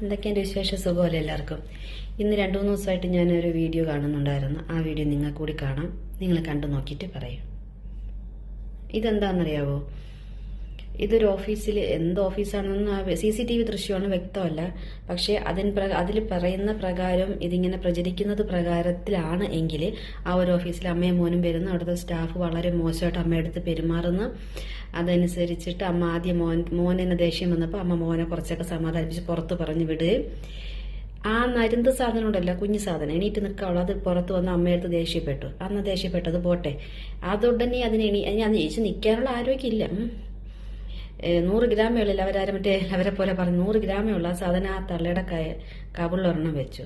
എന്തൊക്കെയുണ്ട് വിശേഷ സുഖമല്ലേ എല്ലാവർക്കും. ഇന്ന് 2-3 ദിവസമായിട്ട് ഞാനൊരു വീഡിയോ കാണുന്നുണ്ടായിരുന്നു. ആ വീഡിയോ നിങ്ങൾ കൂടി കാണാം. നിങ്ങൾ കണ്ടു നോക്കിയിട്ട് പറയും. ഇതെന്താണെന്നറിയാവോ? ഇതൊരു ഓഫീസിൽ എന്ത് ഓഫീസാണെന്ന് CCTV ദൃശ്യമാണ്, വ്യക്തമല്ല. പക്ഷേ അതിൽ പറയുന്ന പ്രകാരം ഇതിങ്ങനെ പ്രചരിക്കുന്നത് പ്രകാരത്തിലാണ് എങ്കിൽ ആ ഒരു ഓഫീസിൽ അമ്മയും മോനും വരുന്ന അവിടുത്തെ സ്റ്റാഫ് വളരെ മോശമായിട്ട് അമ്മയെടുത്ത് പെരുമാറുന്നു. അതനുസരിച്ചിട്ട് അമ്മ ആദ്യം മോനെന്നെ ദേഷ്യം വന്നപ്പോൾ അമ്മ മോനെ കുറച്ചൊക്കെ സമാധാനിപ്പിച്ച് പുറത്ത് പറഞ്ഞു വിടുകയും ആ നരുന്ത് സാധനം ഉണ്ടല്ലോ, കുഞ്ഞു സാധനം, എണീറ്റ് നിൽക്കാവുള്ളൂ, അത് പുറത്ത് വന്ന് അമ്മയടുത്ത് ദേഷ്യപ്പെട്ടു. അന്ന് ദേഷ്യപ്പെട്ടത് പോട്ടെ, അതുടനെ ഞാൻ ചേച്ചി നിൽക്കാനുള്ള ആരോഗ്യമില്ല. 100 ഗ്രാമേ ഉള്ളില്ല. അവരെ പോലെ പറഞ്ഞു 100 ഗ്രാമേ ഉള്ള ആ സാധനം ആ തള്ളയുടെ കവിളിലൊരെണ്ണം വെച്ചു.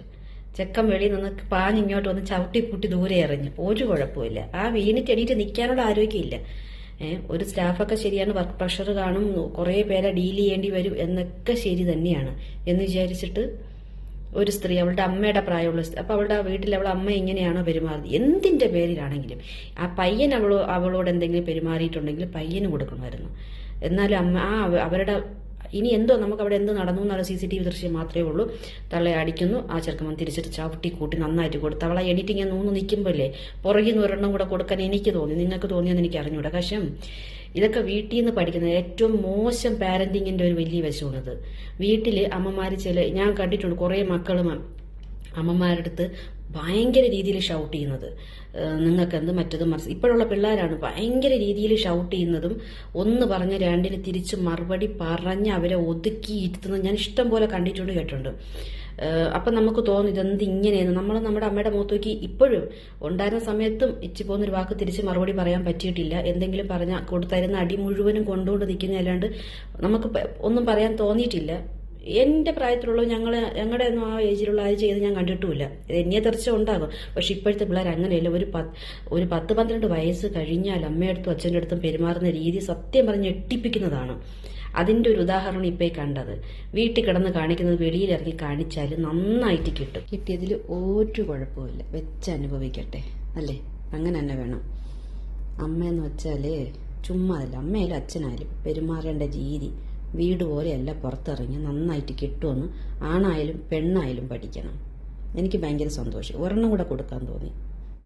ചെക്കൻ വെളിയിൽ നിന്ന് പാഞ്ഞിങ്ങോട്ട് വന്ന് ചവിട്ടി കൂട്ടി ദൂരെ എറിഞ്ഞു. ഒരു കുഴപ്പമില്ല. ആ വീണിട്ട് എണീറ്റ് നിൽക്കാനുള്ള ആരോഗ്യമില്ല. ഒരു സ്റ്റാഫൊക്കെ ശരിയാണ്, വർക്ക് പ്രഷർ കാണും, കുറേ പേരെ ഡീൽ ചെയ്യേണ്ടി വരും എന്നൊക്കെ ശരി തന്നെയാണ് എന്ന് വിചാരിച്ചിട്ട് ഒരു സ്ത്രീ, അവളുടെ അമ്മയുടെ പ്രായമുള്ള സ്ത്രീ, അപ്പൊ അവളുടെ വീട്ടിൽ അവളെ അമ്മ എങ്ങനെയാണോ പെരുമാറുന്നത്, എന്തിന്റെ പേരിലാണെങ്കിലും ആ പയ്യൻ അവളോട് എന്തെങ്കിലും പെരുമാറിയിട്ടുണ്ടെങ്കിൽ പയ്യന് കൊടുക്കണമായിരുന്നു. എന്നാലും അമ്മ അവരുടെ ഇനി എന്തോ നമുക്ക് അവിടെ എന്ത് നടന്നു എന്നുള്ള CCTV ദൃശ്യം മാത്രമേ ഉള്ളൂ. തള്ളയെ അടിക്കുന്നു, ആ ചെറുക്കമ്മ തിരിച്ചിട്ട് ചവിട്ടി കൂട്ടി നന്നായിട്ട് കൊടുത്തു. അവളെ എണീറ്റിങ് 3 നിൽക്കുമ്പോഴല്ലേ പുറകിൽ നിന്ന് ഒരെണ്ണം കൂടെ കൊടുക്കാൻ എനിക്ക് തോന്നി. നിങ്ങൾക്ക് തോന്നിയെന്ന് എനിക്ക് അറിഞ്ഞൂടാ. പക്ഷേ ഇതൊക്കെ വീട്ടിൽ നിന്ന് പഠിക്കുന്നത് ഏറ്റവും മോശം പാരന്റിങ്ങിന്റെ ഒരു വലിയ വശമാണിത്. വീട്ടിൽ അമ്മമാര് ഞാൻ കണ്ടിട്ടുണ്ട് കുറേ മക്കളും അമ്മമാരുടെ അടുത്ത് ഭയങ്കര രീതിയിൽ ഷൗട്ട് ചെയ്യുന്നത്, നിങ്ങൾക്ക് എന്ത് മറ്റതും മറിച്ച്. ഇപ്പോഴുള്ള പിള്ളേരാണ് ഭയങ്കര രീതിയിൽ ഷൗട്ട് ചെയ്യുന്നതും, ഒന്ന് പറഞ്ഞ രണ്ടിന് തിരിച്ച് മറുപടി പറഞ്ഞ് അവരെ ഒതുക്കി ഇരുത്തുന്നത് ഞാൻ ഇഷ്ടം പോലെ കണ്ടിട്ടുണ്ട്, കേട്ടിട്ടുണ്ട്. അപ്പം നമുക്ക് തോന്നും ഇതെന്ത് ഇങ്ങനെയെന്ന്. നമ്മൾ നമ്മുടെ അമ്മയുടെ മുഖത്ത് നോക്കി ഇപ്പോഴും ഉണ്ടായിരുന്ന സമയത്തും ഇച്ചി പോകുന്നൊരു വാക്ക് തിരിച്ച് മറുപടി പറയാൻ പറ്റിയിട്ടില്ല. എന്തെങ്കിലും കൊടുത്തരുന്ന അടി മുഴുവനും കൊണ്ടുകൊണ്ട് നിൽക്കുന്നതല്ലാണ്ട് നമുക്ക് ഒന്നും പറയാൻ തോന്നിയിട്ടില്ല. എൻ്റെ പ്രായത്തിലുള്ള ഞങ്ങളുടെ ഒന്നും ആ ഏജിലുള്ള അത് ചെയ്ത് ഞാൻ കണ്ടിട്ടുമില്ല. എന്നെ തെറിച്ച ഉണ്ടാകും. പക്ഷെ ഇപ്പോഴത്തെ പിള്ളേർ അങ്ങനെയല്ല. ഒരു 10-12 വയസ്സ് കഴിഞ്ഞാൽ അമ്മയടുത്തും അച്ഛൻ്റെ അടുത്തും പെരുമാറുന്ന രീതി സത്യം പറഞ്ഞ് ഞെട്ടിപ്പിക്കുന്നതാണ്. അതിൻ്റെ ഒരു ഉദാഹരണം ഇപ്പോൾ കണ്ടത്. വീട്ടിൽ കിടന്ന് കാണിക്കുന്നത് വെളിയിലിറങ്ങി കാണിച്ചാൽ നന്നായിട്ട് കിട്ടും. കിട്ടിയതിൽ ഒരു കുഴപ്പമില്ല, വെച്ച് അനുഭവിക്കട്ടെ, അല്ലേ? അങ്ങനെ തന്നെ വേണം. അമ്മയെന്ന് വെച്ചാൽ ചുമ്മാ അല്ല, അമ്മയായാലും അച്ഛനായാലും പെരുമാറേണ്ട രീതി വീട് പോലെയല്ല, പുറത്തിറങ്ങി നന്നായിട്ട് കിട്ടുമെന്ന് ആണായാലും പെണ്ണായാലും പഠിക്കണം. എനിക്ക് ഭയങ്കര സന്തോഷം. ഒരെണ്ണം കൂടെ കൊടുക്കാൻ തോന്നി.